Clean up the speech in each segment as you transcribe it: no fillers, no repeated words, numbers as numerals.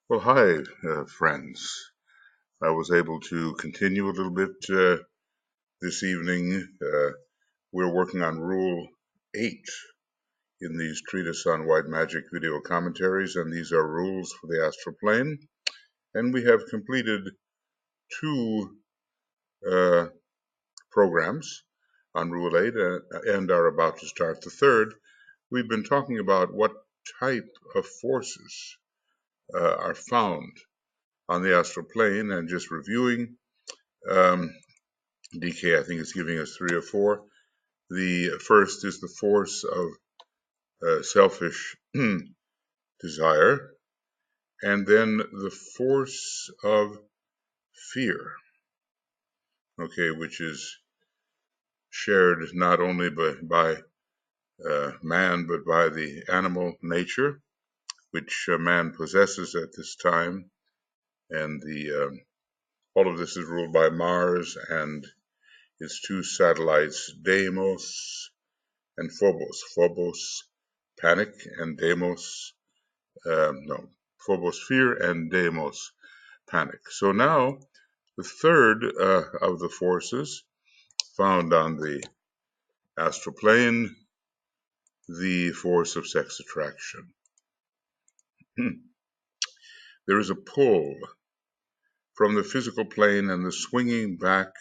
Well, hi, friends. I was able to continue a little bit this evening. We're working on Rule 8 in these Treatise on White Magic video commentaries, and these are rules for the astral plane. And we have completed two programs on Rule 8 and are about to start the third. We've been talking about what type of forces are found on the astral plane and just reviewing. DK, I think, is giving us 3 or 4. The first is the force of selfish desire, and then the force of fear, okay, which is shared not only by man, but by the animal nature, which man possesses at this time. And all of this is ruled by Mars and its two satellites, Deimos and Phobos. Phobos, panic, and Deimos, Phobos, fear, and Deimos, panic. So now, the third of the forces found on the astral plane, the force of sex attraction. There is a pull from the physical plane and the swinging back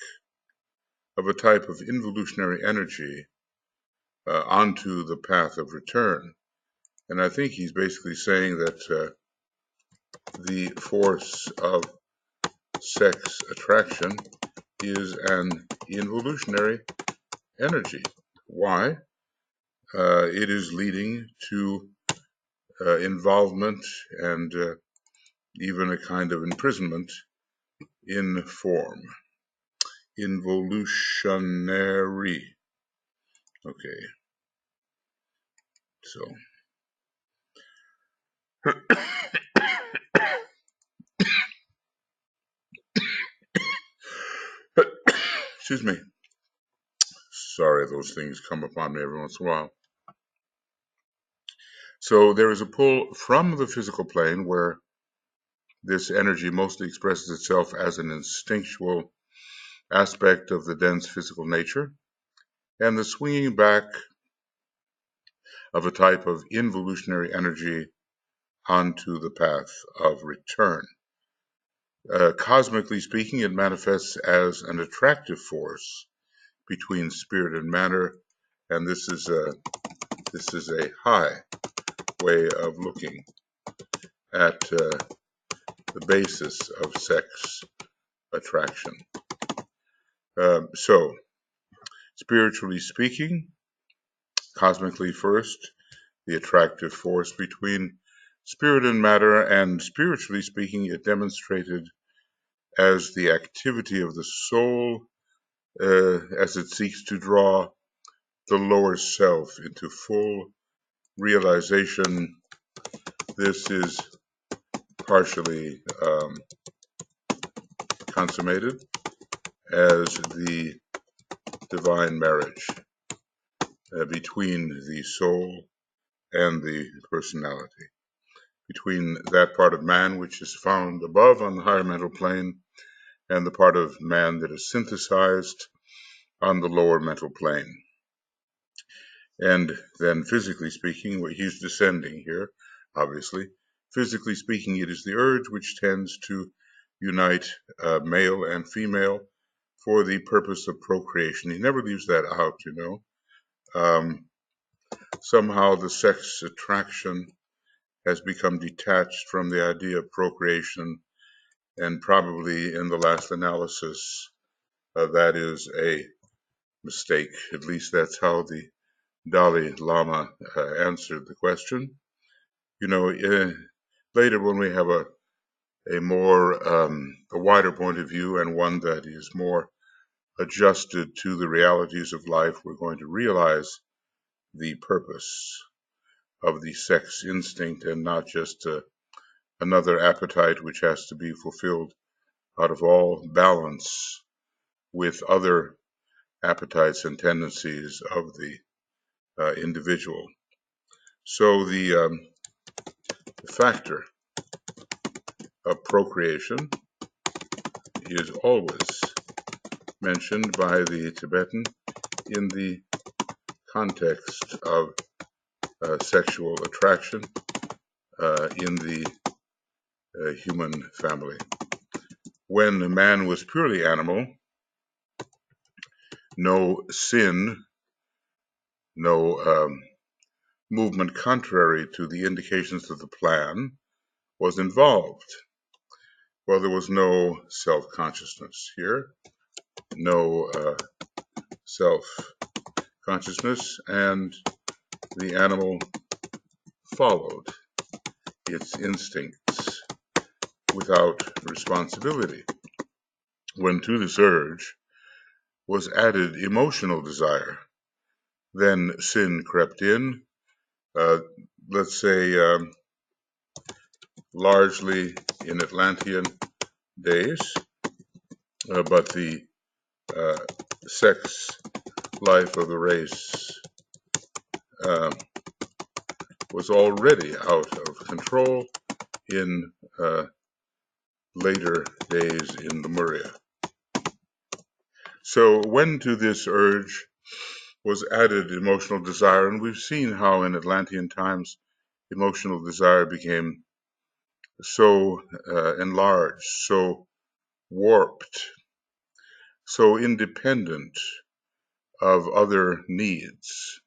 of a type of involutionary energy onto the path of return. And I think he's basically saying that the force of sex attraction is an involutionary energy. Why? It is leading to involvement and even a kind of imprisonment in form. Involutionary. Okay. So. Excuse me. Sorry, those things come upon me every once in a while. So there is a pull from the physical plane where this energy mostly expresses itself as an instinctual aspect of the dense physical nature, and the swinging back of a type of involutionary energy onto the path of return. Cosmically speaking, it manifests as an attractive force between spirit and matter, and this is a high way of looking at the basis of sex attraction. So, spiritually speaking, cosmically first, the attractive force between spirit and matter, and spiritually speaking, it demonstrated as the activity of the soul as it seeks to draw the lower self into full realization. This is partially consummated as the divine marriage between the soul and the personality, between that part of man which is found above on the higher mental plane and the part of man that is synthesized on the lower mental plane. And then physically speaking, he's descending here, obviously. Physically speaking, it is the urge which tends to unite male and female for the purpose of procreation. He never leaves that out, you know. Somehow the sex attraction has become detached from the idea of procreation, and probably in the last analysis, that is a mistake. At least that's how the Dalai Lama answered the question. You know, later when we have a wider point of view and one that is more adjusted to the realities of life, we're going to realize the purpose of the sex instinct and not just another appetite which has to be fulfilled out of all balance with other appetites and tendencies of the individual. So the factor of procreation is always mentioned by the Tibetan in the context of sexual attraction in the human family. When man was purely animal, no sin, no movement contrary to the indications of the plan was involved. Well, there was no self-consciousness here, no self-consciousness, and the animal followed its instincts without responsibility. When to this urge was added emotional desire, then sin crept in, let's say largely in Atlantean days, but the sex life of the race was already out of control in later days in Lemuria. So when to this urge was added emotional desire, and we've seen how in Atlantean times emotional desire became so enlarged, so warped, so independent of other needs,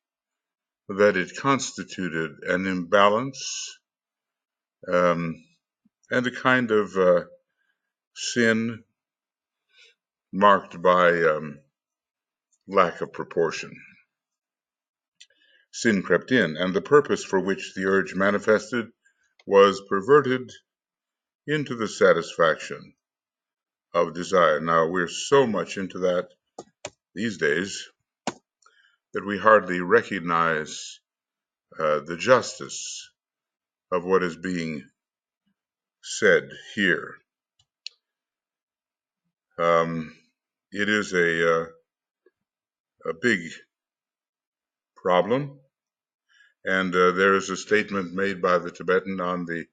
that it constituted an imbalance and a kind of sin marked by lack of proportion. Sin crept in, and the purpose for which the urge manifested was perverted into the satisfaction of desire. Now, we're so much into that these days that we hardly recognize the justice of what is being said here. It is a big problem, and there is a statement made by the Tibetan on the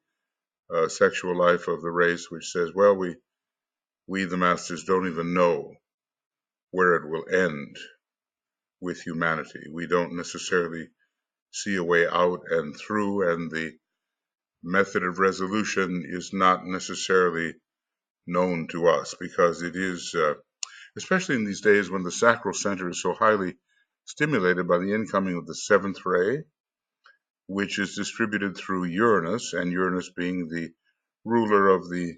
sexual life of the race, which says, well, we the masters don't even know where it will end with humanity. We don't necessarily see a way out and through, and the method of resolution is not necessarily known to us, because it is, especially in these days when the sacral center is so highly stimulated by the incoming of the seventh ray, which is distributed through Uranus, and Uranus being the ruler of the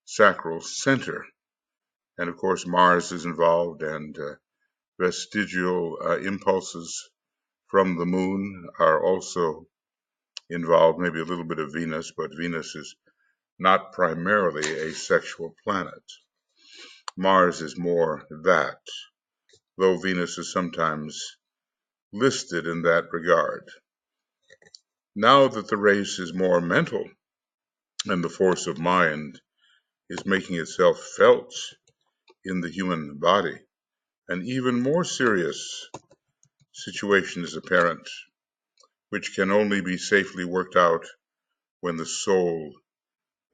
sacral center. And of course, Mars is involved, and vestigial impulses from the moon are also involved, maybe a little bit of Venus, but Venus is not primarily a sexual planet. Mars is more that, though Venus is sometimes listed in that regard. Now that the race is more mental, and the force of mind is making itself felt in the human body, an even more serious situation is apparent, which can only be safely worked out when the soul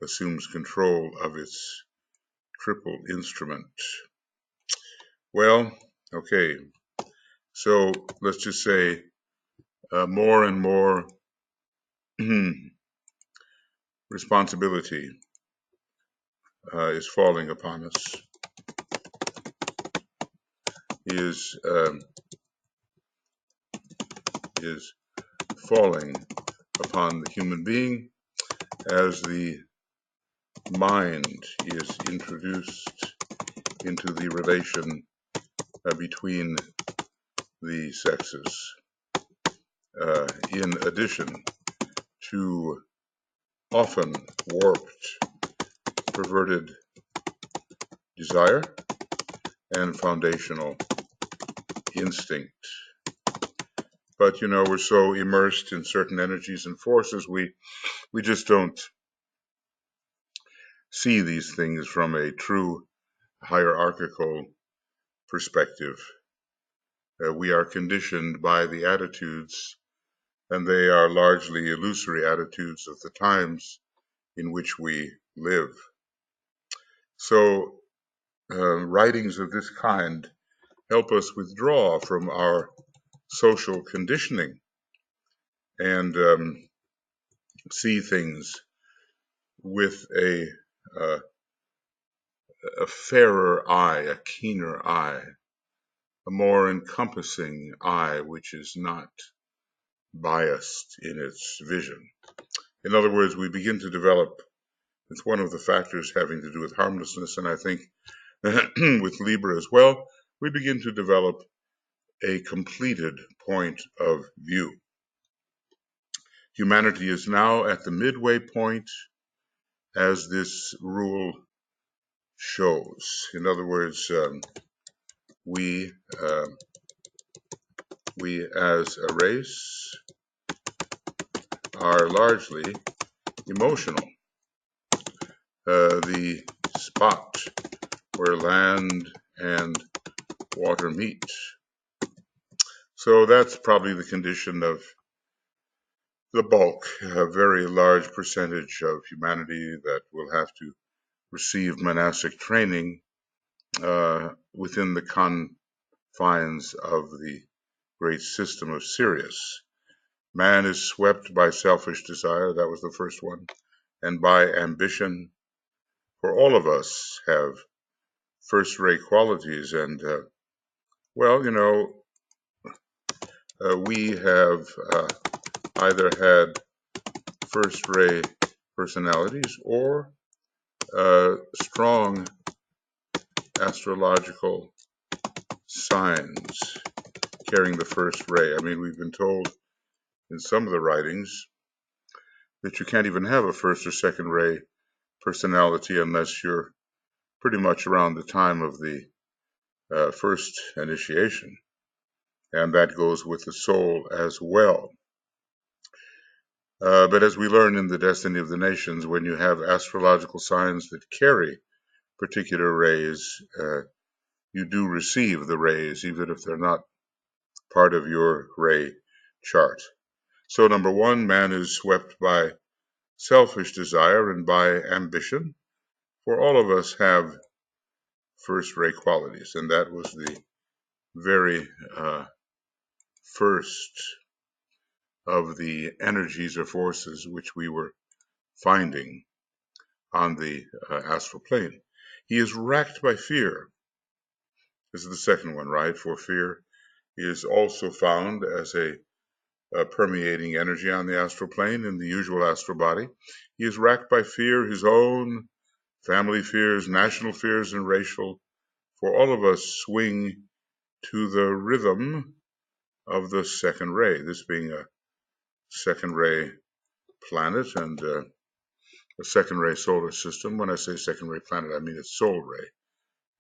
assumes control of its triple instrument. Well, okay, so let's just say more and more responsibility is falling upon us, is falling upon the human being as the mind is introduced into the relation between the sexes, in addition to often warped, perverted desire and foundational instinct. But you know, we're so immersed in certain energies and forces, we just don't see these things from a true hierarchical perspective. We are conditioned by the attitudes, and they are largely illusory attitudes of the times in which we live. So writings of this kind help us withdraw from our social conditioning and see things with a fairer eye, a keener eye, a more encompassing eye, which is not biased in its vision. In other words, we begin to develop, it's one of the factors having to do with harmlessness, and I think with Libra as well, we begin to develop a completed point of view. Humanity is now at the midway point, as this rule shows. In other words, we as a race are largely emotional. The spot where land and water meet. So that's probably the condition of the bulk, a very large percentage of humanity that will have to receive monastic training within the confines of the great system of Sirius. Man is swept by selfish desire, that was the first one, and by ambition. For all of us have first-rate qualities, and well, you know, we have either had first-rate personalities or strong astrological signs carrying the first ray. I mean, we've been told in some of the writings that you can't even have a first or second ray personality unless you're pretty much around the time of the first initiation. And that goes with the soul as well. But as we learn in the Destiny of the Nations, when you have astrological signs that carry particular rays, you do receive the rays, even if they're not part of your ray chart. So number one, man is swept by selfish desire and by ambition. For all of us have first-rate qualities, and that was the very first of the energies or forces which we were finding on the astral plane. He is racked by fear. This is the second one, right? For fear is also found as a permeating energy on the astral plane in the usual astral body. He is racked by fear, his own family fears, national fears, and racial. For all of us swing to the rhythm of the second ray, this being a second ray planet and a second ray solar system. When I say second ray planet, I mean its soul ray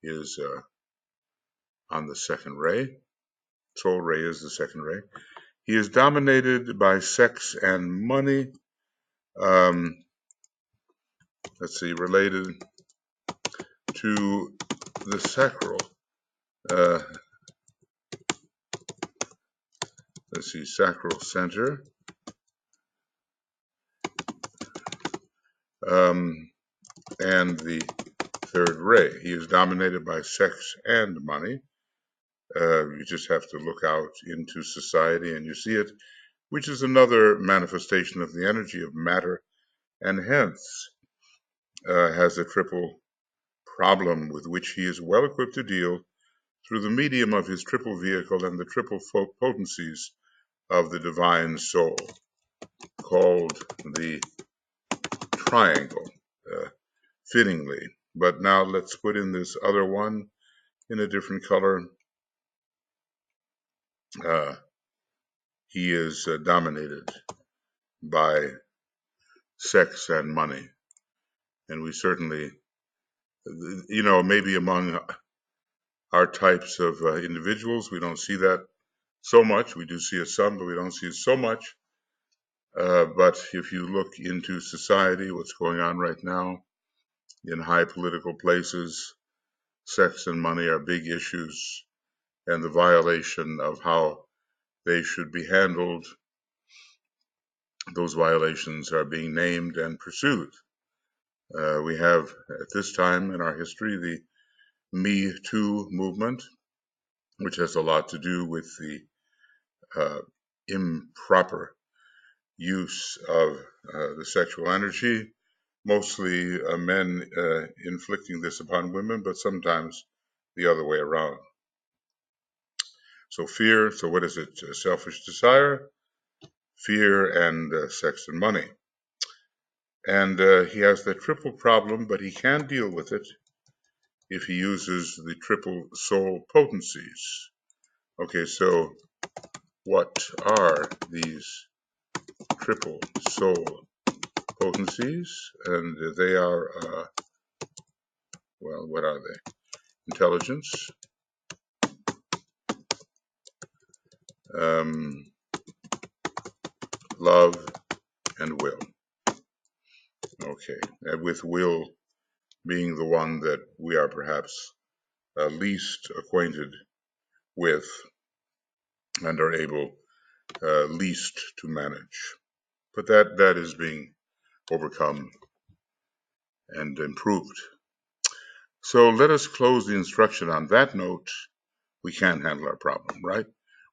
is on the second ray. Soul ray is the second ray. He is dominated by sex and money. Let's see, related to the sacral. Let's see, sacral center. And the third ray. He is dominated by sex and money. You just have to look out into society and you see it, which is another manifestation of the energy of matter, and hence has a triple problem with which he is well equipped to deal through the medium of his triple vehicle and the triple potencies of the divine soul, called the triangle, fittingly. But now let's put in this other one in a different color. He is dominated by sex and money. And we certainly, you know, maybe among our types of individuals, we don't see that so much. We do see it some, but we don't see it so much. But if you look into society, what's going on right now in high political places, sex and money are big issues, and the violation of how they should be handled, those violations are being named and pursued. We have at this time in our history the Me Too movement, which has a lot to do with the improper use of the sexual energy, mostly men inflicting this upon women, but sometimes the other way around. So fear, so what is it? Selfish desire, fear, and sex and money. And he has the triple problem, but he can deal with it if he uses the triple soul potencies. Okay, so what are these triple soul potencies? And they are, well, what are they? Intelligence, love, and will. Okay, and with will being the one that we are perhaps least acquainted with and are able least to manage. But that is being overcome and improved. So let us close the instruction on that note. We can handle our problem, right?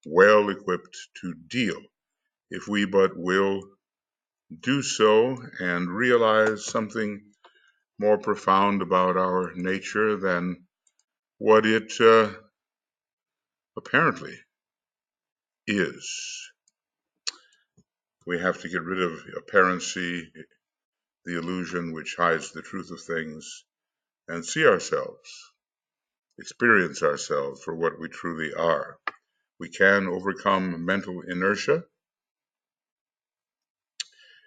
Well equipped to deal, if we but will do so and realize something more profound about our nature than what it apparently is. We have to get rid of apparency, the illusion which hides the truth of things, and see ourselves, experience ourselves for what we truly are. We can overcome mental inertia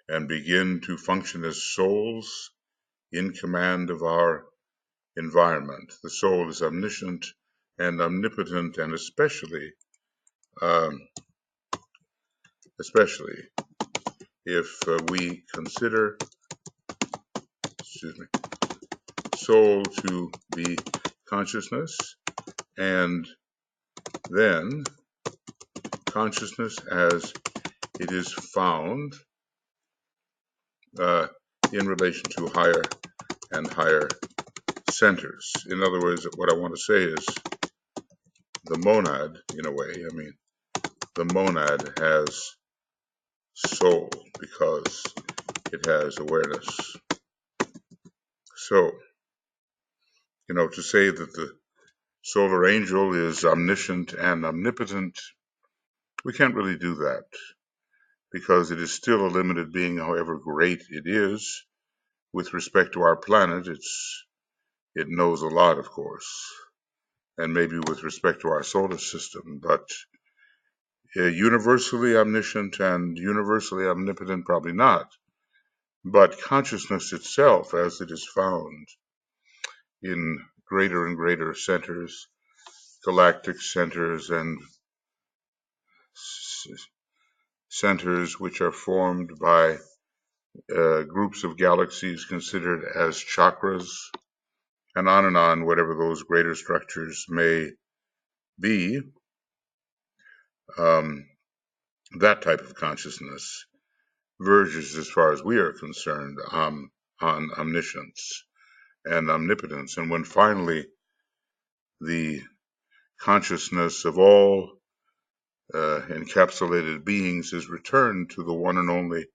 and begin to function as souls in command of our environment. The soul is omniscient and omnipotent, and especially if we consider, soul to be consciousness, and then consciousness as it is found in relation to higher and higher centers. In other words, what I want to say is the monad, in a way, the monad has soul because it has awareness. So, to say that the solar angel is omniscient and omnipotent, we can't really do that because it is still a limited being, however great it is. With respect to our planet, it knows a lot, of course, and maybe with respect to our solar system, but universally omniscient and universally omnipotent, probably not. But consciousness itself, as it is found in greater and greater centers, galactic centers, and centers which are formed by groups of galaxies considered as chakras, and on, whatever those greater structures may be, that type of consciousness verges, as far as we are concerned, on omniscience and omnipotence. And when finally the consciousness of all encapsulated beings is returned to the one and only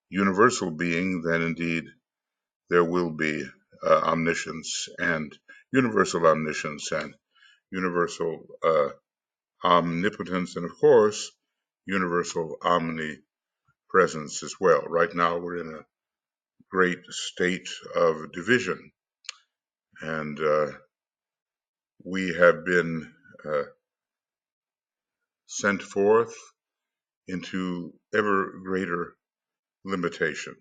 universal being, then indeed there will be omniscience and universal omnipotence, and of course universal omnipresence as well. Right now we're in a great state of division, and we have been sent forth into ever greater limitation.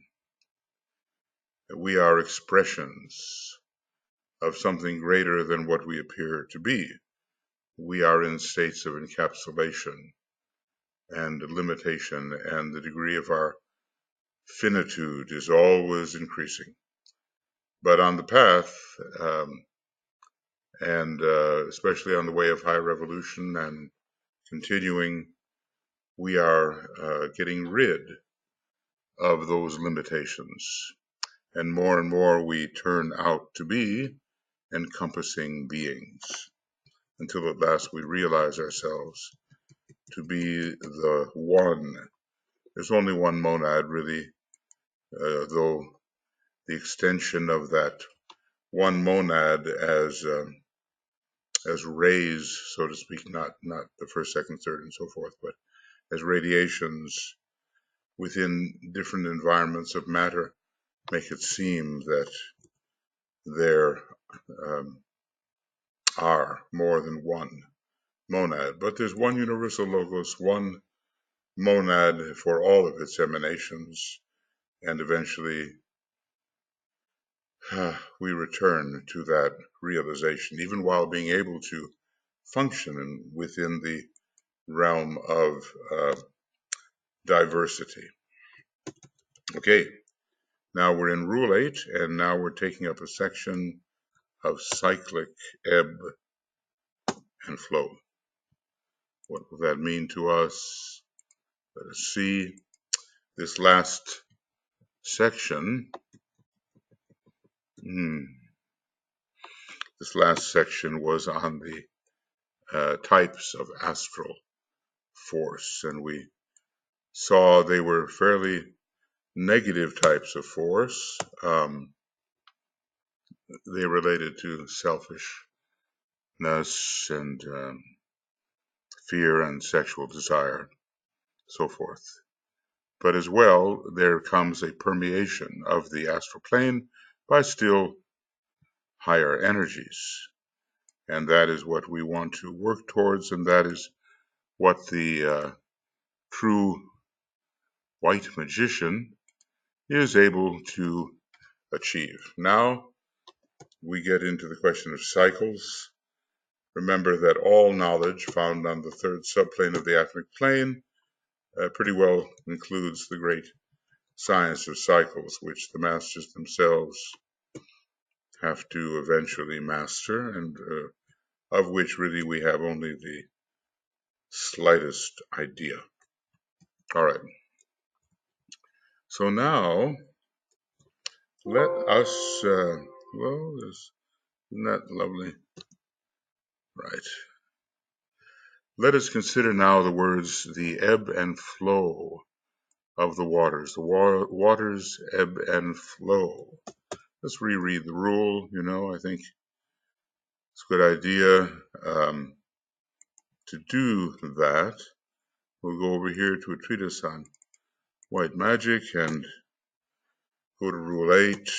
We are expressions of something greater than what we appear to be. We are in states of encapsulation and limitation, and the degree of our finitude is always increasing. But on the path, and especially on the way of high revolution and continuing, we are getting rid of those limitations. and more we turn out to be encompassing beings, until at last we realize ourselves to be the one. There's only one monad, really, though the extension of that one monad as rays, so to speak, not the first, second, third, and so forth, but as radiations within different environments of matter, make it seem that there are more than one monad. But there's one universal logos, one monad for all of its emanations, and eventually we return to that realization, even while being able to function within the realm of diversity. Okay, now we're in Rule 8, and now we're taking up a section of cyclic ebb and flow. What will that mean to us? Let us see. This last section, was on the types of astral force, and we saw they were fairly negative types of force. They related to selfishness and fear and sexual desire, so forth. But as well, there comes a permeation of the astral plane by still higher energies. And that is what we want to work towards, and that is what the true white magician is able to achieve. Now we get into the question of cycles. Remember that all knowledge found on the third subplane of the atmic plane pretty well includes the great science of cycles, which the masters themselves have to eventually master, and of which really we have only the slightest idea. All right. So now let us, well, isn't that lovely? Right. Let us consider now the words, the ebb and flow of the waters. The waters ebb and flow. Let's reread the rule. I think it's a good idea to do that. We'll go over here to a treatise on white magic and go to Rule 8.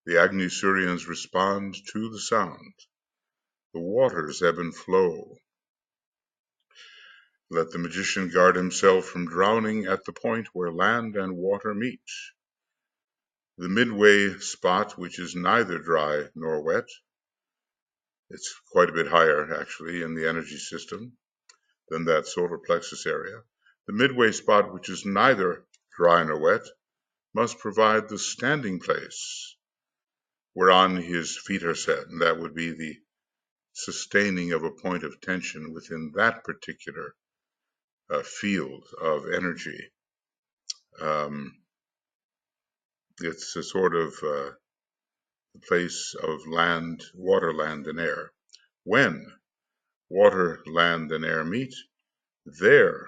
The Agnisurians respond to the sound. The waters ebb and flow. Let the magician guard himself from drowning at the point where land and water meet. The midway spot, which is neither dry nor wet, it's quite a bit higher, actually, in the energy system than that solar plexus area. The midway spot, which is neither dry nor wet, must provide the standing place whereon his feet are set, and that would be the sustaining of a point of tension within that particular field of energy. It's a sort of place of land, water, land, and air. When water, land, and air meet, there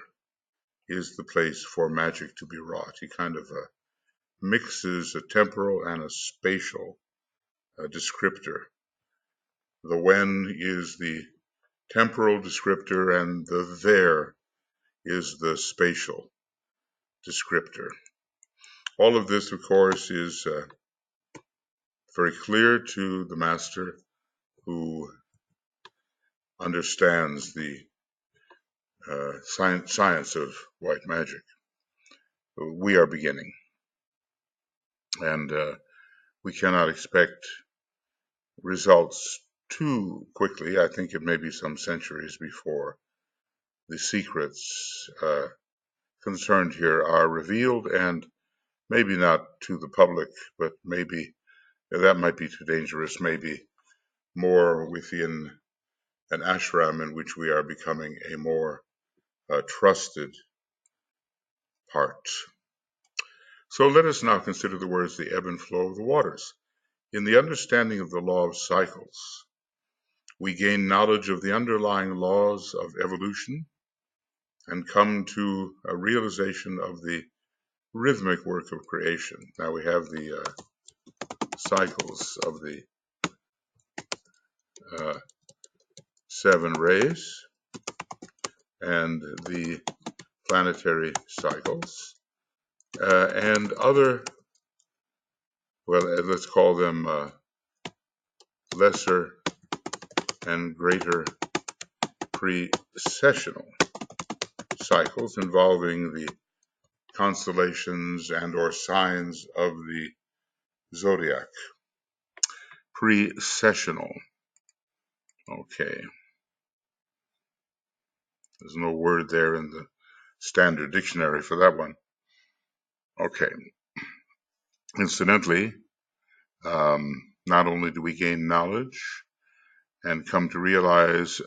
is the place for magic to be wrought. He kind of mixes a temporal and a spatial descriptor. The when is the temporal descriptor, and the there is the spatial descriptor. All of this, of course, is very clear to the master who understands the science of white magic. We are beginning, and we cannot expect results too quickly. I think it may be some centuries before the secrets concerned here are revealed, and maybe not to the public, but maybe that might be too dangerous, maybe more within an ashram in which we are becoming a more trusted part. So let us now consider the words the ebb and flow of the waters. In the understanding of the law of cycles, we gain knowledge of the underlying laws of evolution and come to a realization of the rhythmic work of creation. Now we have the cycles of the 7 rays and the planetary cycles and other, well, let's call them lesser and greater processional cycles involving the constellations and or signs of the zodiac. Processional. Okay. There's no word there in the standard dictionary for that one. Okay. Incidentally, not only do we gain knowledge and come to realize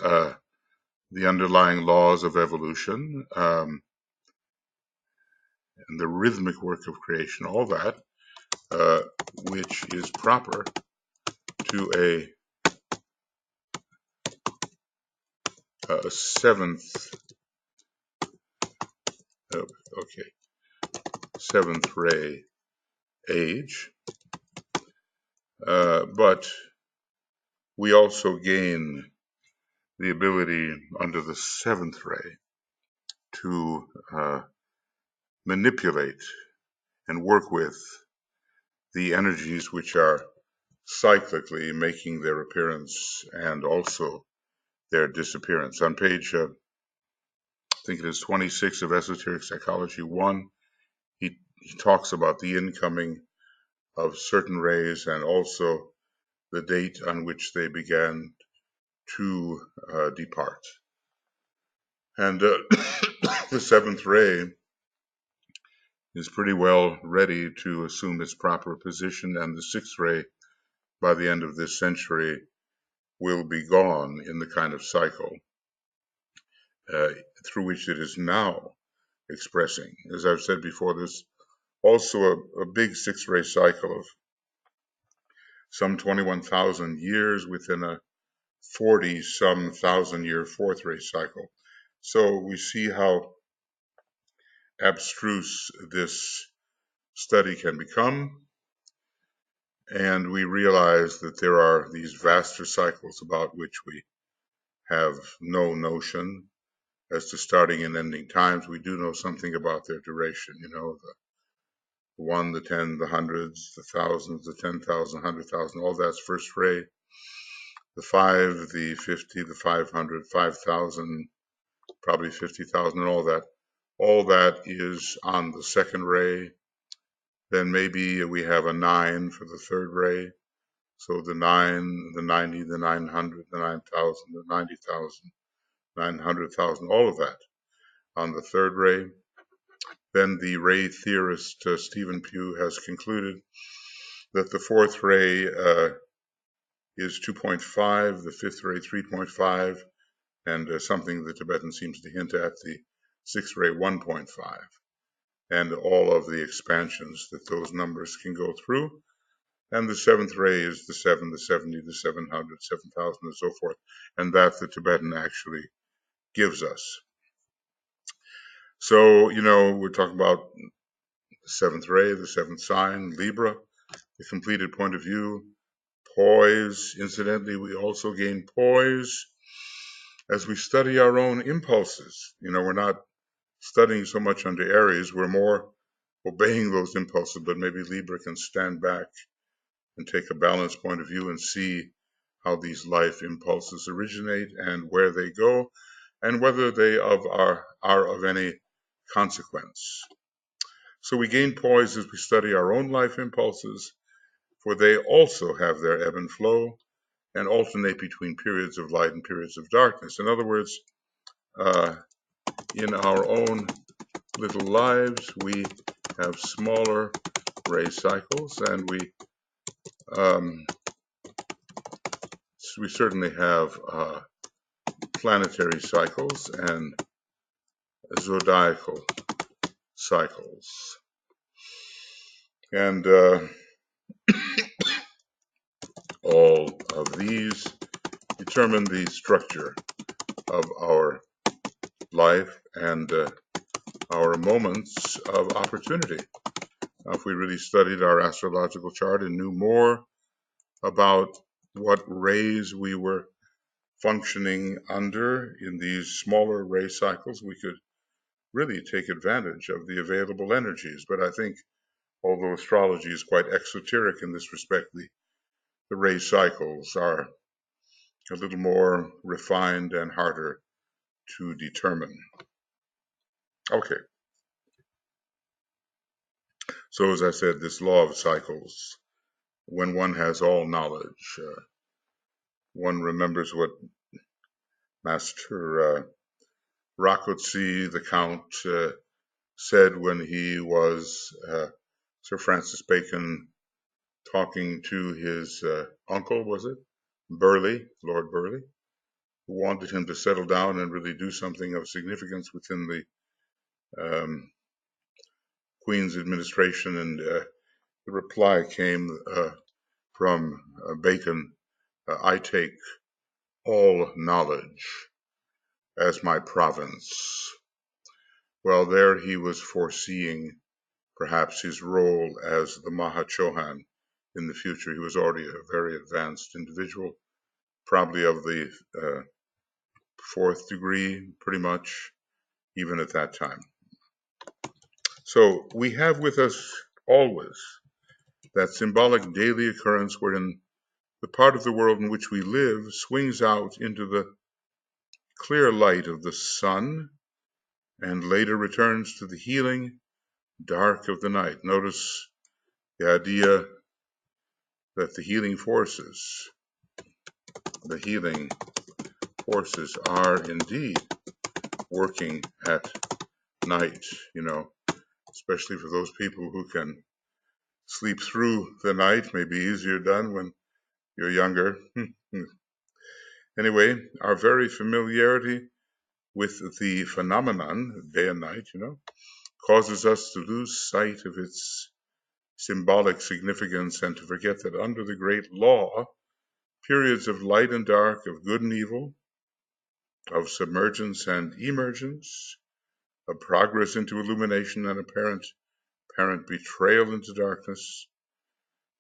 the underlying laws of evolution and the rhythmic work of creation, all that, which is proper to a seventh ray age, but we also gain the ability under the 7th ray to manipulate and work with the energies which are cyclically making their appearance and also their disappearance. On page, I think it is 26 of Esoteric Psychology 1, he talks about the incoming of certain rays and also the date on which they began to depart. And the 7th ray is pretty well ready to assume its proper position, and the 6th ray, by the end of this century, will be gone in the kind of cycle through which it is now expressing. As I've said before, there's also a big 6th ray cycle of some 21,000 years within a 40-some thousand year 4th ray cycle. So we see how abstruse this study can become, and we realize that there are these vaster cycles about which we have no notion as to starting and ending times. We do know something about their duration, you know, the 1, the 10, the hundreds, the thousands, the 10,000, 100,000, all that's first ray. The 5, the 50, the 500, 5,000, probably 50,000, and all that. All that is on the 2nd ray. Then maybe we have a 9 for the 3rd ray. So the 9, the 90, the 900, the 9,000, the 90,000, 900,000, all of that on the 3rd ray. Then the ray theorist Stephen Pugh has concluded that the 4th ray is 2.5, the 5th ray 3.5, and something the Tibetan seems to hint at, the 6th ray 1.5, and all of the expansions that those numbers can go through. And the 7th ray is the 7, the 70, the 700, 7,000, and so forth, and that the Tibetan actually gives us. So, you know, we're talking about the 7th ray, the 7th sign, Libra, the completed point of view, poise. Incidentally, we also gain poise as we study our own impulses. You know, we're not studying so much under Aries, we're more obeying those impulses, but maybe Libra can stand back and take a balanced point of view and see how these life impulses originate and where they go and whether they are of any consequence. So we gain poise as we study our own life impulses, for they also have their ebb and flow and alternate between periods of light and periods of darkness. In other words, in our own little lives, we have smaller ray cycles, and we certainly have planetary cycles and zodiacal cycles. And all of these determine the structure of our life and our moments of opportunity. Now, if we really studied our astrological chart and knew more about what rays we were functioning under in these smaller ray cycles, we could really take advantage of the available energies. But I think, although astrology is quite exoteric in this respect, the ray cycles are a little more refined and harder to determine. Okay, so as I said, this law of cycles, when one has all knowledge, one remembers what Master Rakotsi, the Count, said when he was Sir Francis Bacon talking to his uncle, was it? Burleigh, Lord Burleigh, who wanted him to settle down and really do something of significance within the Queen's administration. And the reply came from Bacon, I take all knowledge as my province. Well, there he was foreseeing perhaps his role as the Mahachohan in the future. He was already a very advanced individual, probably of the fourth degree, pretty much, even at that time. So we have with us always that symbolic daily occurrence wherein the part of the world in which we live swings out into the clear light of the sun and later returns to the healing dark of the night. Notice the idea that the healing forces are indeed working at night, especially for those people who can sleep through the night. May be easier done when you're younger. Anyway, our very familiarity with the phenomenon, day and night, causes us to lose sight of its symbolic significance and to forget that under the great law, periods of light and dark, of good and evil, of submergence and emergence, of progress into illumination and apparent betrayal into darkness,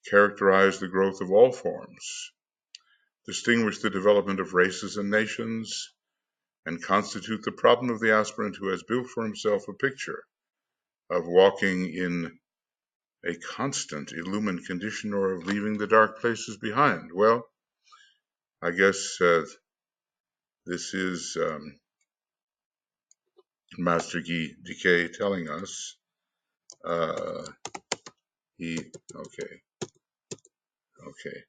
characterize the growth of all forms, distinguish the development of races and nations, and constitute the problem of the aspirant who has built for himself a picture of walking in a constant illumined condition or of leaving the dark places behind. Well, I guess this is Master Guy Decay telling us okay.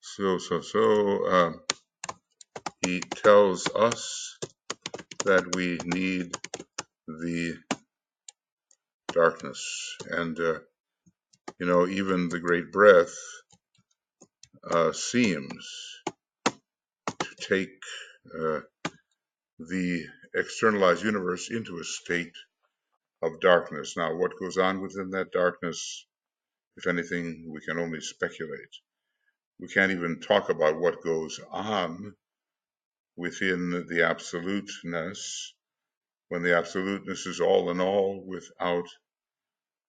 So he tells us that we need the darkness, and even the great breath seems to take the externalized universe into a state of darkness. Now, what goes on within that darkness, if anything, we can only speculate. We can't even talk about what goes on within the absoluteness, when the absoluteness is all in all without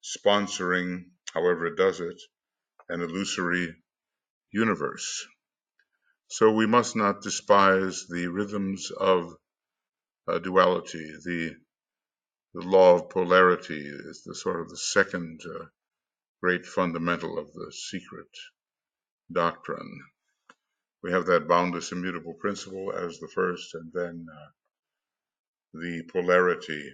sponsoring, however it does it, an illusory universe. So we must not despise the rhythms of duality. The law of polarity is the sort of the second great fundamental of the secret doctrine. We have that boundless immutable principle as the first, and then the polarity,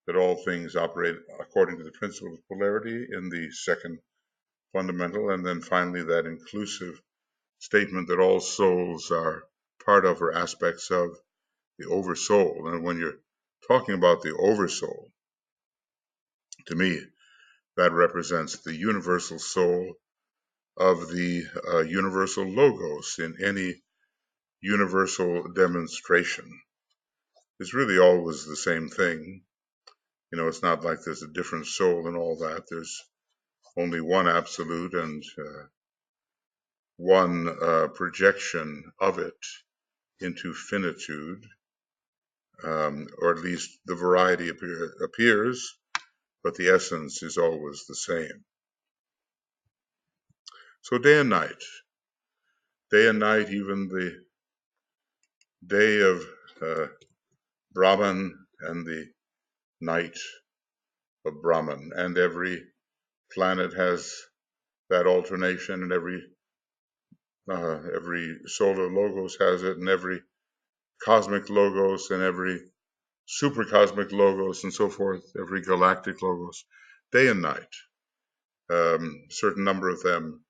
that all things operate according to the principle of polarity in the second fundamental, and then finally that inclusive statement that all souls are part of or aspects of the Oversoul. And when you're talking about the Oversoul, to me, that represents the universal soul of the universal logos in any universal demonstration. It's really always the same thing. It's not like there's a different soul and all that. There's only one absolute and one projection of it into finitude, or at least the variety appears, but the essence is always the same. So day and night, even the day of Brahman and the night of Brahman, and every planet has that alternation, and every solar logos has it, and every cosmic logos, and every supercosmic logos, and so forth, every galactic logos, day and night, certain number of them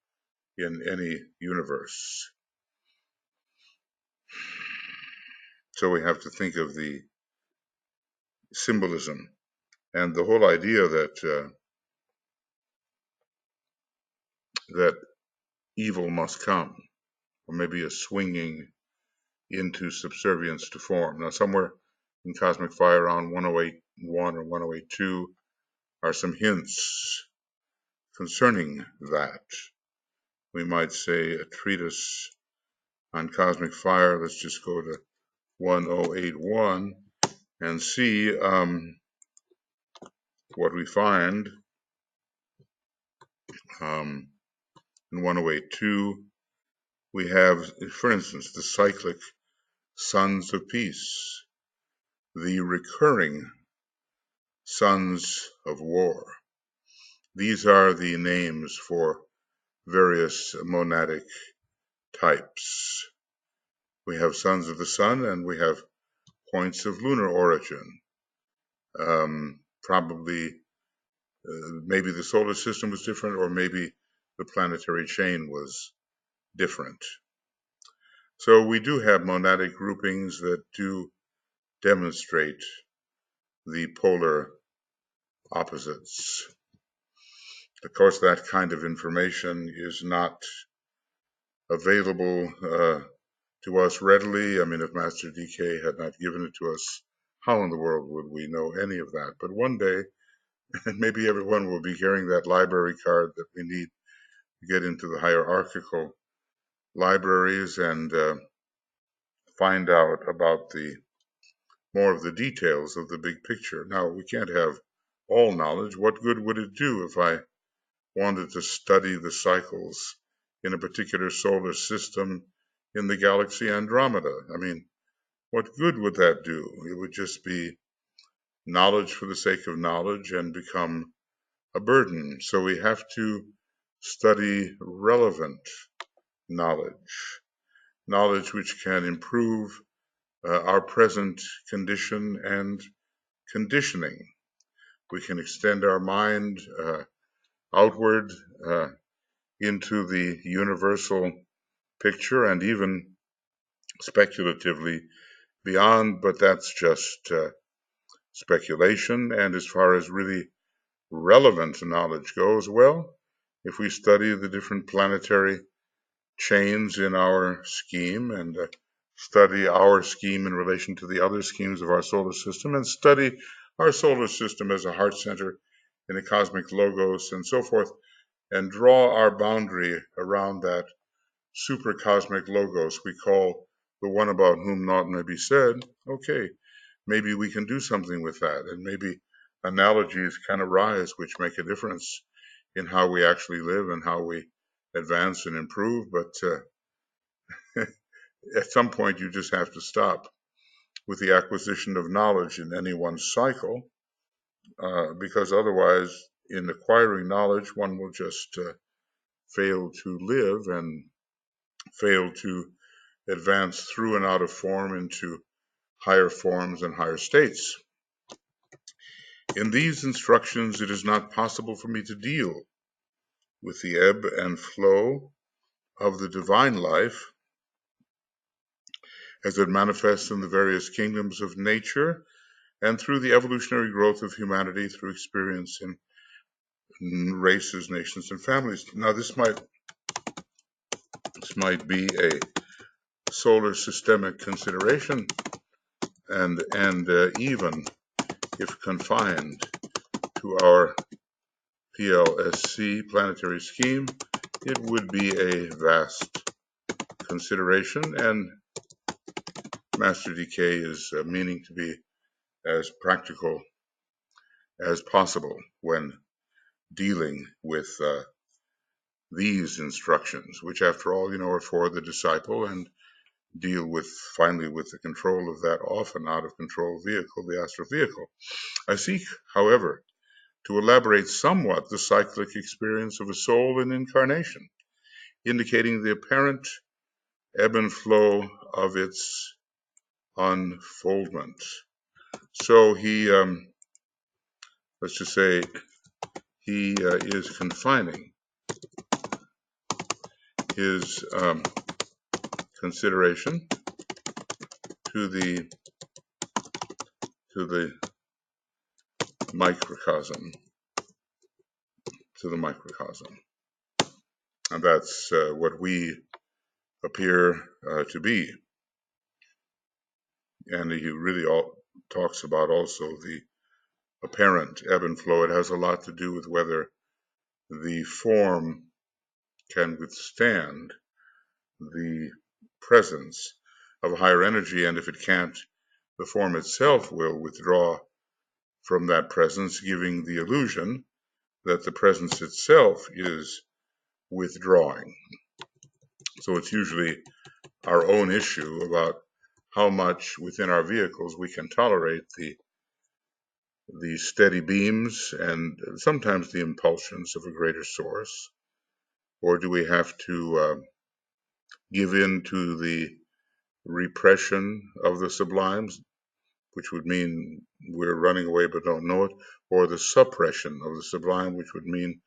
in any universe. So we have to think of the symbolism and the whole idea that that evil must come, or maybe a swinging into subservience to form. Now, somewhere in Cosmic Fire around 1081 or 1082 are some hints concerning that. We might say a treatise on cosmic fire. Let's just go to 1081 and see what we find. In 1082, we have, for instance, the cyclic sons of peace, the recurring sons of war. These are the names for various monadic types. We have sons of the sun, and we have points of lunar origin. Probably, maybe the solar system was different, or maybe the planetary chain was different. So we do have monadic groupings that do demonstrate the polar opposites. Of course, that kind of information is not available to us readily. I mean, if Master DK had not given it to us, how in the world would we know any of that? But one day, maybe everyone will be carrying that library card that we need to get into the hierarchical libraries and find out about more of the details of the big picture. Now, we can't have all knowledge. What good would it do if I wanted to study the cycles in a particular solar system in the galaxy Andromeda? I mean, what good would that do? It would just be knowledge for the sake of knowledge and become a burden. So we have to study relevant knowledge which can improve our present condition and conditioning. We can extend our mind outward into the universal picture and even speculatively beyond, but that's just speculation. And as far as really relevant knowledge goes, well, if we study the different planetary chains in our scheme and study our scheme in relation to the other schemes of our solar system and study our solar system as a heart center in the cosmic logos and so forth, and draw our boundary around that super cosmic logos we call the one about whom naught may be said, okay, maybe we can do something with that, and maybe analogies can arise which make a difference in how we actually live and how we advance and improve. But at some point you just have to stop with the acquisition of knowledge in any one cycle, because otherwise in acquiring knowledge one will just fail to live and fail to advance through and out of form into higher forms and higher states. In these instructions, it is not possible for me to deal with the ebb and flow of the divine life as it manifests in the various kingdoms of nature and through the evolutionary growth of humanity through experience in races, nations, and families. Now, this might be a solar systemic consideration, and even if confined to our PLSC planetary scheme, it would be a vast consideration, and Master Decay is meaning to be as practical as possible when dealing with these instructions, which after all, are for the disciple and deal with finally with the control of that often out of control vehicle, the astral vehicle. I seek, however, to elaborate somewhat the cyclic experience of a soul in incarnation, indicating the apparent ebb and flow of its unfoldment. So he, let's just say, he is confining his consideration to the microcosm, and that's what we appear to be. And he really talks about also the apparent ebb and flow. It has a lot to do with whether the form can withstand the presence of a higher energy, and if it can't, the form itself will withdraw from that presence, giving the illusion that the presence itself is withdrawing. So it's usually our own issue about how much within our vehicles we can tolerate the steady beams and sometimes the impulsions of a greater source, or do we have to give in to the repression of the sublimes, which would mean we're running away but don't know it, or the suppression of the sublime, which would mean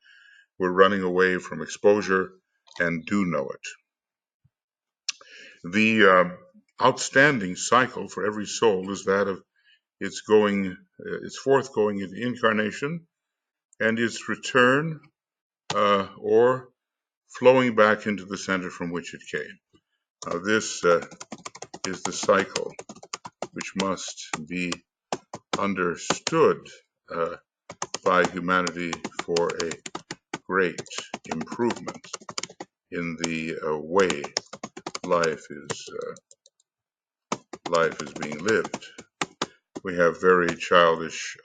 we're running away from exposure and do know it. The outstanding cycle for every soul is that of its forthgoing into incarnation and its return or flowing back into the center from which it came. This is the cycle which must be understood by humanity for a great improvement in the way life is being lived. We have very childish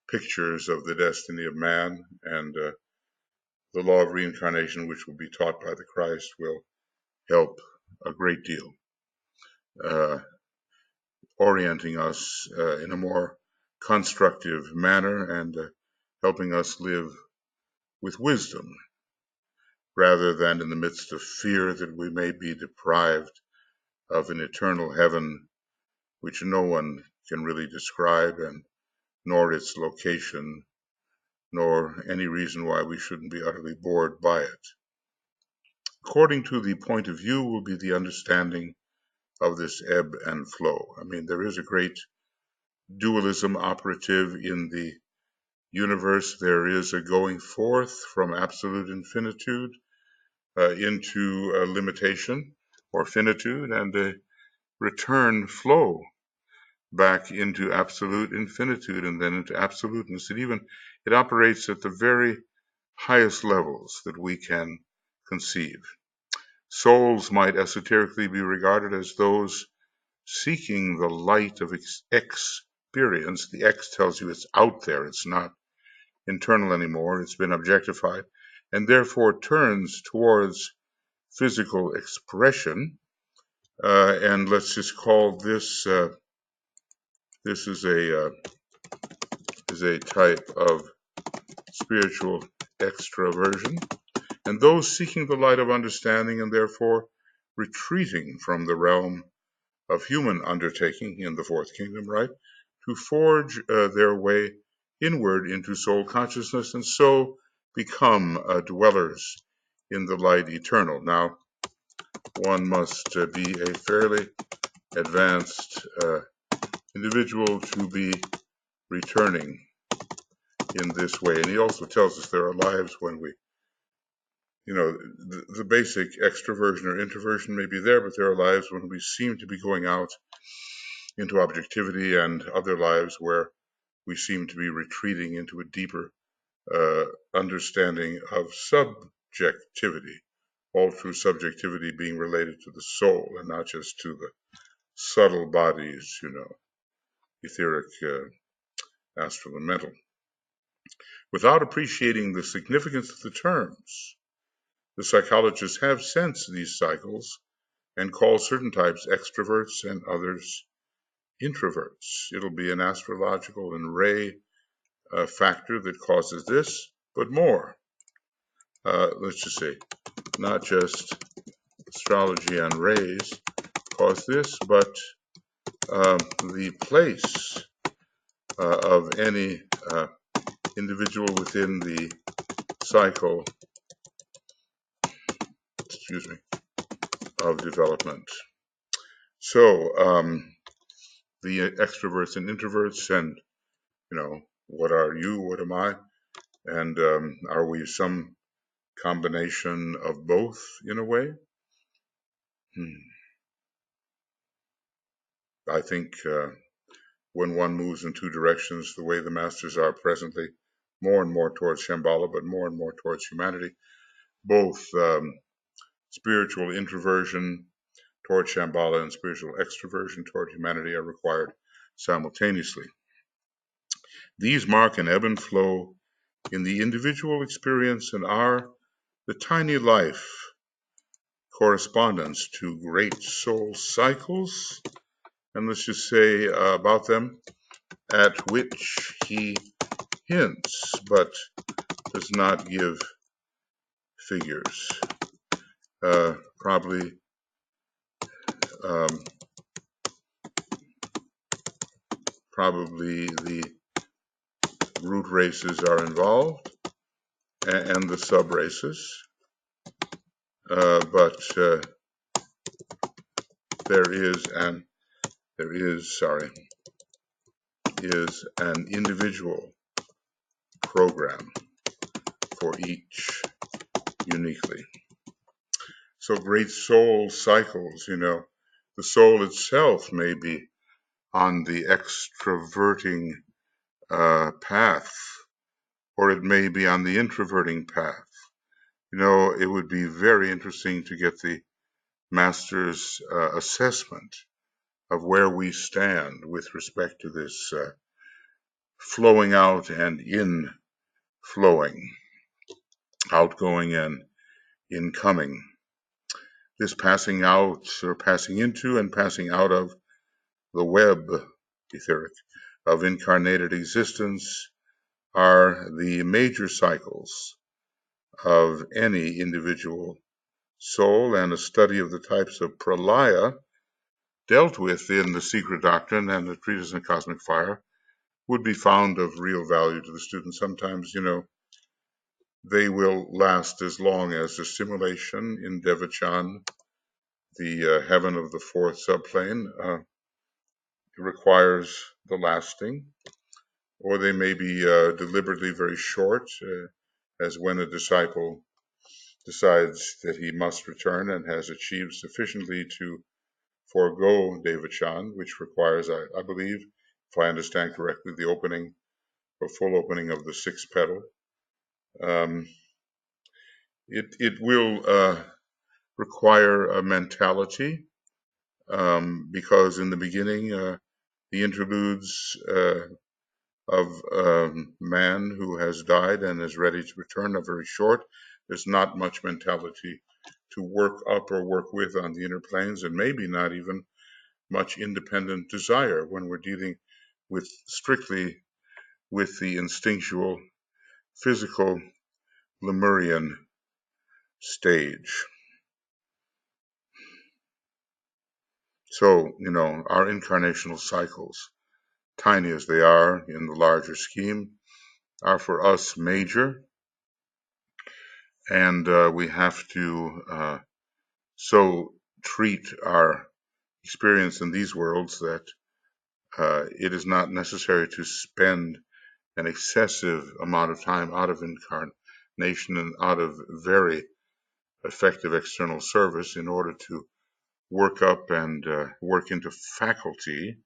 pictures of the destiny of man, and the law of reincarnation, which will be taught by the Christ, will help a great deal, orienting us in a more constructive manner and helping us live with wisdom rather than in the midst of fear that we may be deprived of an eternal heaven which no one can really describe, and nor its location, nor any reason why we shouldn't be utterly bored by it. According to the point of view will be the understanding of this ebb and flow. I mean, there is a great dualism operative in the universe. There is a going forth from absolute infinitude into limitation or finitude, and a return flow back into absolute infinitude and then into absoluteness. It operates at the very highest levels that we can conceive. Souls might esoterically be regarded as those seeking the light of experience. The X tells you it's out there, it's not internal anymore, it's been objectified, and therefore turns towards physical expression. And let's just call this is a type of spiritual extraversion. And those seeking the light of understanding and therefore retreating from the realm of human undertaking in the fourth kingdom, right, to forge their way inward into soul consciousness and so become dwellers in the light eternal. Now, one must be a fairly advanced individual to be returning in this way. And he also tells us there are lives when we, the basic extroversion or introversion may be there, but there are lives when we seem to be going out into objectivity, and other lives where we seem to be retreating into a deeper understanding of subjectivity, all true subjectivity being related to the soul and not just to the subtle bodies, etheric, astral, and mental. Without appreciating the significance of the terms, the psychologists have sensed these cycles and call certain types extroverts and others introverts. It'll be an astrological and ray factor that causes this, but more. Let's just say, not just astrology and rays cause this, but the place of any individual within the cycle, of development. So the extroverts and introverts, and what are you, what am I, and are we some combination of both in a way? I think when one moves in two directions, the way the masters are presently, more and more towards Shambhala, but more and more towards humanity, both spiritual introversion toward Shambhala and spiritual extroversion toward humanity are required simultaneously. These mark an ebb and flow in the individual experience and are the tiny life correspondence to great soul cycles, and let's just say about them, at which he hints but does not give figures. Probably the root races are involved and the sub races, but there is an individual program for each uniquely. So great soul cycles, the soul itself may be on the extroverting path, or it may be on the introverting path. It would be very interesting to get the master's assessment of where we stand with respect to this flowing out and inflowing, outgoing and incoming. This passing out or passing into and passing out of the web, etheric, of incarnated existence are the major cycles of any individual soul, and a study of the types of pralaya dealt with in the Secret Doctrine and the Treatise on Cosmic Fire would be found of real value to the student. Sometimes, they will last as long as the simulation in Devachan, the heaven of the fourth subplane, requires the lasting, or they may be deliberately very short, as when a disciple decides that he must return and has achieved sufficiently to forego Devachan, which requires, I believe, if I understand correctly, the opening or full opening of the sixth petal. It will require a mentality, because in the beginning, the interludes of man who has died and is ready to return are very short. There's not much mentality to work up or work with on the inner planes, and maybe not even much independent desire when we're dealing with strictly with the instinctual, physical Lemurian stage. So, our incarnational cycles, tiny as they are in the larger scheme, are for us major, and we have to so treat our experience in these worlds that it is not necessary to spend an excessive amount of time out of incarnation and out of very effective external service in order to work up and work into faculty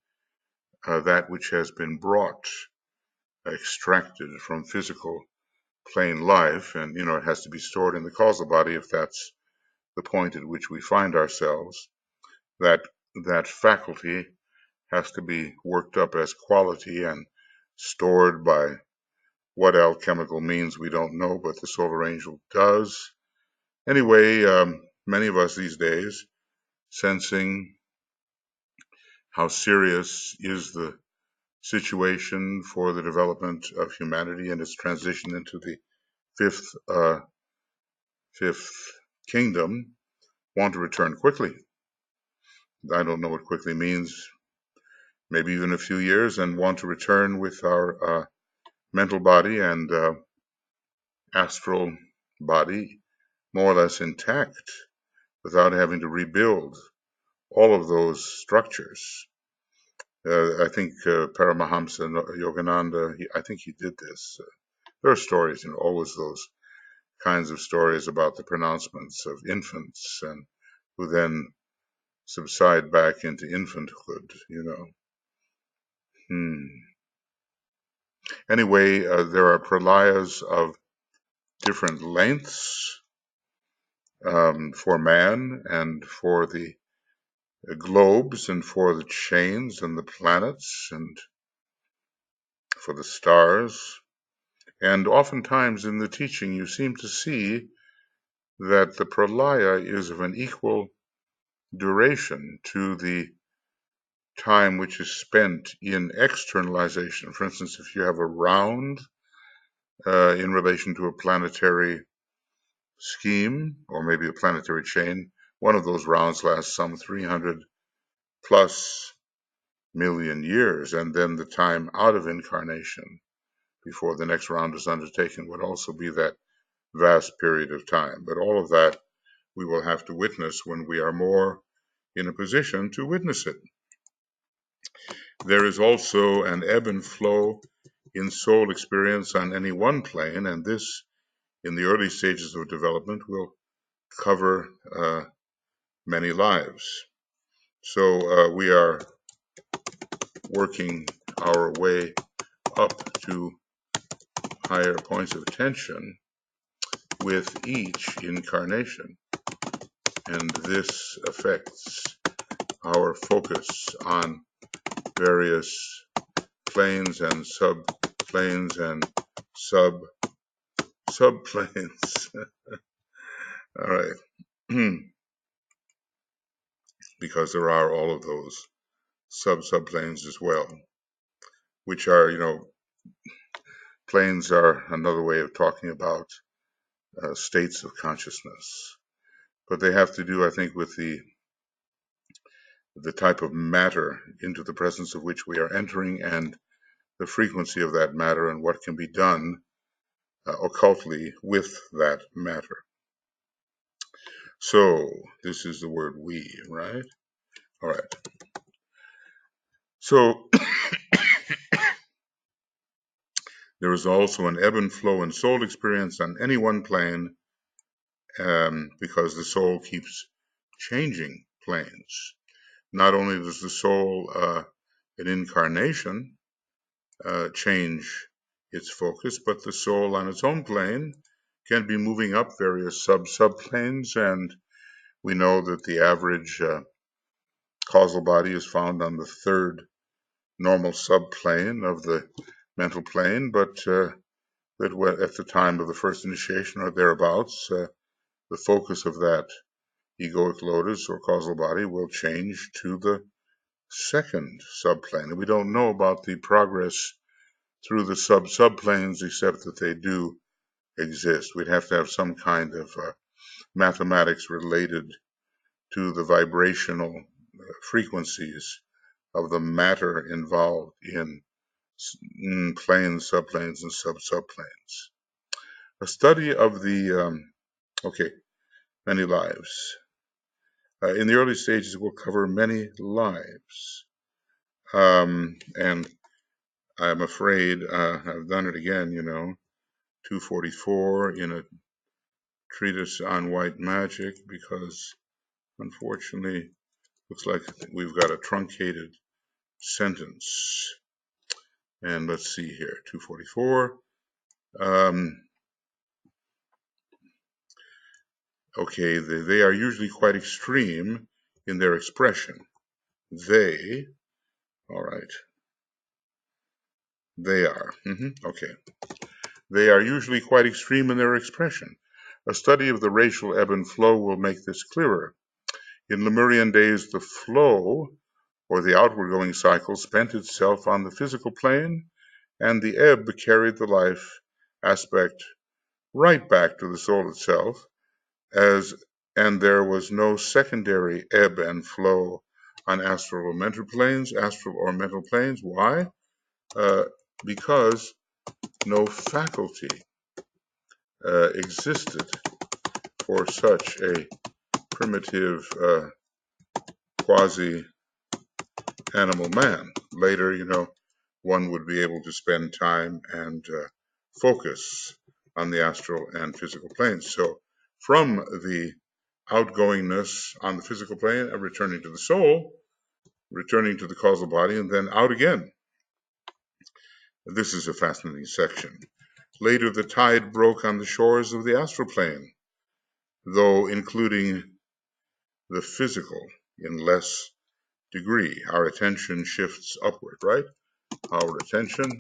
that which has been brought extracted from physical plane life, and it has to be stored in the causal body if that's the point at which we find ourselves. That faculty has to be worked up as quality and stored by what alchemical means we don't know, but the solar angel does. Anyway, many of us these days, sensing how serious is the situation for the development of humanity and its transition into the fifth kingdom, want to return quickly. I don't know what quickly means, maybe even a few years, and want to return with our mental body and astral body more or less intact without having to rebuild all of those structures. I think Paramahamsa Yogananda, I think he did this. There are stories, always those kinds of stories about the pronouncements of infants and who then subside back into infanthood, Anyway, there are pralayas of different lengths for man and for the globes and for the chains and the planets and for the stars. And oftentimes in the teaching you seem to see that the pralaya is of an equal duration to the time which is spent in externalization. For instance, if you have a round in relation to a planetary scheme or maybe a planetary chain, one of those rounds lasts some 300 plus million years, and then the time out of incarnation before the next round is undertaken would also be that vast period of time. But all of that we will have to witness when we are more in a position to witness it. There is also an ebb and flow in soul experience on any one plane, and this, in the early stages of development, will cover many lives. So we are working our way up to higher points of tension with each incarnation, and this affects our focus on various planes and subplanes and subplanes. All right. Because there are all of those subplanes as well, which are, planes are another way of talking about states of consciousness. But they have to do, I think, with the type of matter into the presence of which we are entering and the frequency of that matter and what can be done occultly with that matter. So this is the word we, right? All right. So there is also an ebb and flow in soul experience on any one plane because the soul keeps changing planes. Not only does the soul in incarnation change its focus, but the soul on its own plane can be moving up various subplanes, and we know that the average causal body is found on the third normal subplane of the mental plane, but that at the time of the first initiation or thereabouts, the focus of that egoic lotus or causal body will change to the second subplane. And we don't know about the progress through the subplanes except that they do exist. We'd have to have some kind of mathematics related to the vibrational frequencies of the matter involved in planes, subplanes, and subplanes. A study of the, many lives. In the early stages, we'll cover many lives. And I'm afraid I've done it again, 244 in a treatise on white magic, because unfortunately, looks like we've got a truncated sentence. And let's see here, 244. Okay, they are usually quite extreme in their expression. All right, they are. Okay. They are usually quite extreme in their expression. A study of the racial ebb and flow will make this clearer. In Lemurian days, the flow, or the outward-going cycle, spent itself on the physical plane, and the ebb carried the life aspect right back to the soul itself, and there was no secondary ebb and flow on astral or mental planes. Why? Because no faculty existed for such a primitive quasi-animal man. Later, one would be able to spend time and focus on the astral and physical planes. So from the outgoingness on the physical plane and returning to the soul, returning to the causal body, and then out again. This is a fascinating section. Later, the tide broke on the shores of the astral plane, though including the physical in less degree. Our attention shifts upward, right? Our attention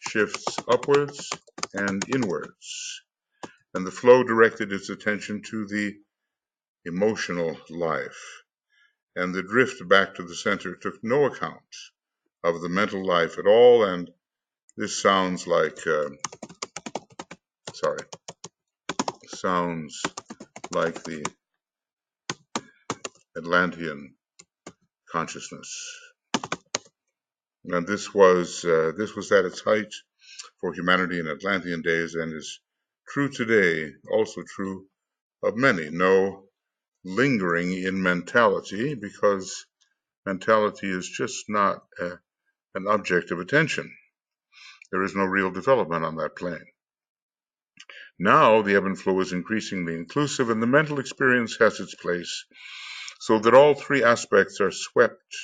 shifts upwards and inwards. And the flow directed its attention to the emotional life. And the drift back to the center took no account of the mental life at all. And this sounds like, the Atlantean consciousness. And this was at its height for humanity in Atlantean days and is true today, also true of many. No lingering in mentality, because mentality is just not an object of attention. There is no real development on that plane. Now the ebb and flow is increasingly inclusive, and the mental experience has its place, so that all three aspects are swept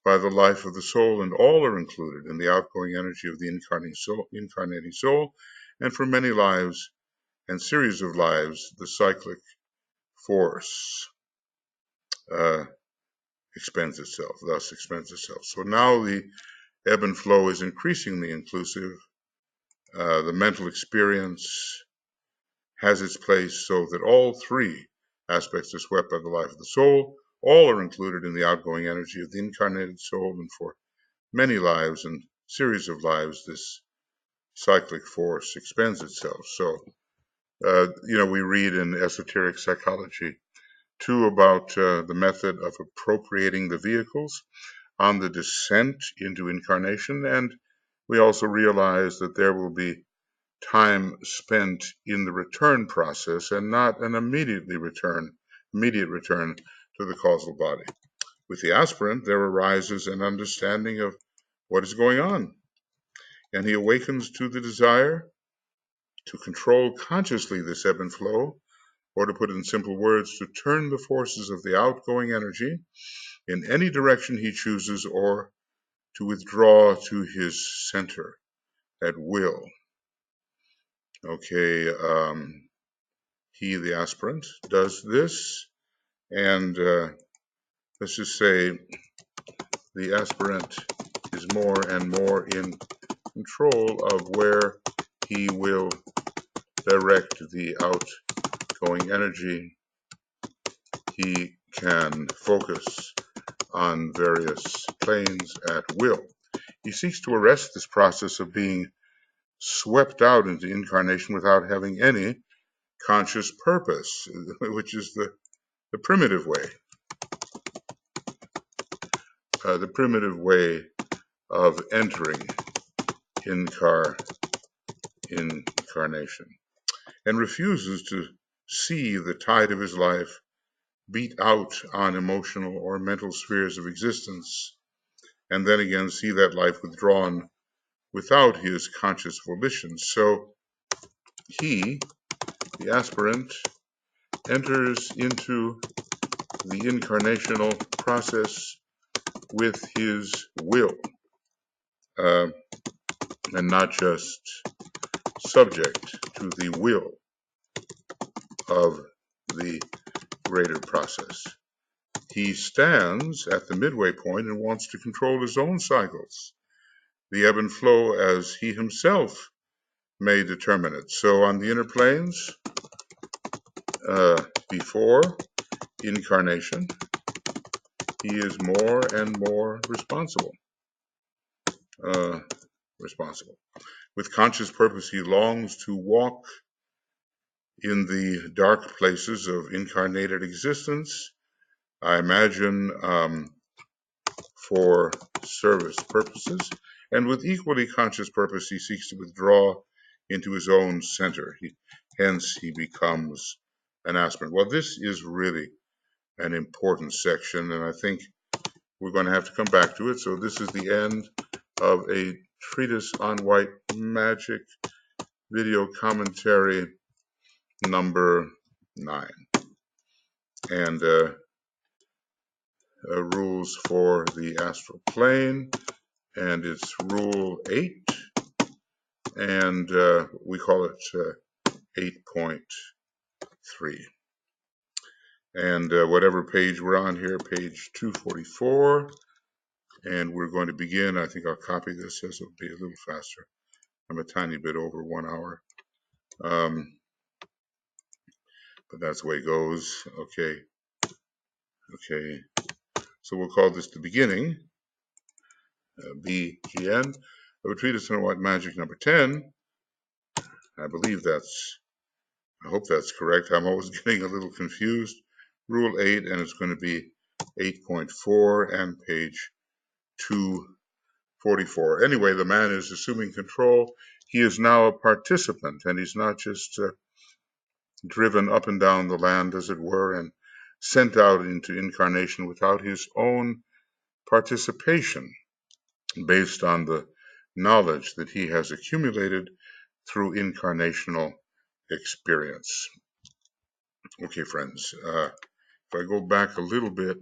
by the life of the soul, and all are included in the outgoing energy of the incarnating soul, and for many lives and series of lives, the cyclic force expends itself. So now the ebb and flow is increasingly inclusive. The mental experience has its place so that all three aspects are swept by the life of the soul. All are included in the outgoing energy of the incarnated soul, and for many lives and series of lives, this cyclic force expends itself. So, we read in esoteric psychology too about the method of appropriating the vehicles on the descent into incarnation, and we also realize that there will be time spent in the return process and not an immediate return to the causal body. With the aspirant, there arises an understanding of what is going on, and he awakens to the desire to control consciously this ebb and flow, or to put it in simple words, to turn the forces of the outgoing energy in any direction he chooses, or to withdraw to his center at will. Okay, he, the aspirant, does this, and let's just say the aspirant is more and more in control of where he will direct the outgoing energy. He can focus on various planes at will. He seeks to arrest this process of being swept out into incarnation without having any conscious purpose, which is the primitive way. The primitive way of entering incarnation, and refuses to see the tide of his life beat out on emotional or mental spheres of existence, and then again see that life withdrawn without his conscious volition. So he, the aspirant, enters into the incarnational process with his will. and not just subject to the will of the greater process. He stands at the midway point and wants to control his own cycles, the ebb and flow as he himself may determine it. So on the inner planes, before incarnation, he is more and more responsible. With conscious purpose, he longs to walk in the dark places of incarnated existence. I imagine for service purposes, and with equally conscious purpose, he seeks to withdraw into his own center. Hence, he becomes an aspirant. Well, this is really an important section, and I think we're going to have to come back to it. So this is the end of A Treatise on White Magic, video commentary number 9. And rules for the astral plane, and it's rule 8, and we call it 8.3. And whatever page we're on here, page 244, and we're going to begin. I think I'll copy this as it'll be a little faster. I'm a tiny bit over 1 hour, but that's the way it goes. Okay. So we'll call this the beginning. BGN of A Treatise on White Magic number 10. I hope that's correct. I'm always getting a little confused. Rule 8, and it's going to be 8.4 and page 244. Anyway, the man is assuming control. He is now a participant, and he's not just driven up and down the land, as it were, and sent out into incarnation without his own participation, based on the knowledge that he has accumulated through incarnational experience. Okay, friends, if I go back a little bit,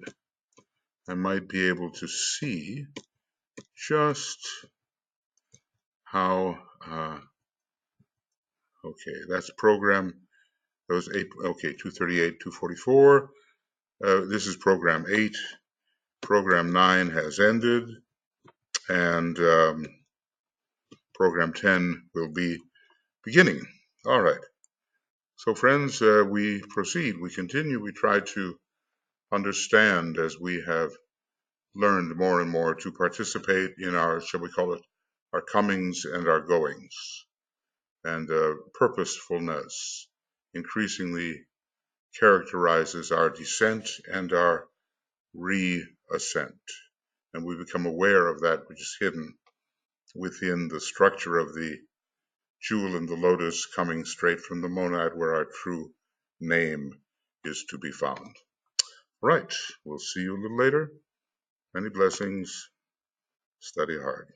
I might be able to see just how, okay, that's program, those 8, okay, 238, 244. This is program 8. Program 9 has ended, and program 10 will be beginning. All right. So friends, we proceed, we continue, we try to understand as we have learned more and more to participate in our, shall we call it, our comings and our goings. And purposefulness increasingly characterizes our descent and our reascent. And we become aware of that which is hidden within the structure of the jewel in the lotus coming straight from the monad, where our true name is to be found. Right, we'll see you a little later. Many blessings. Study hard.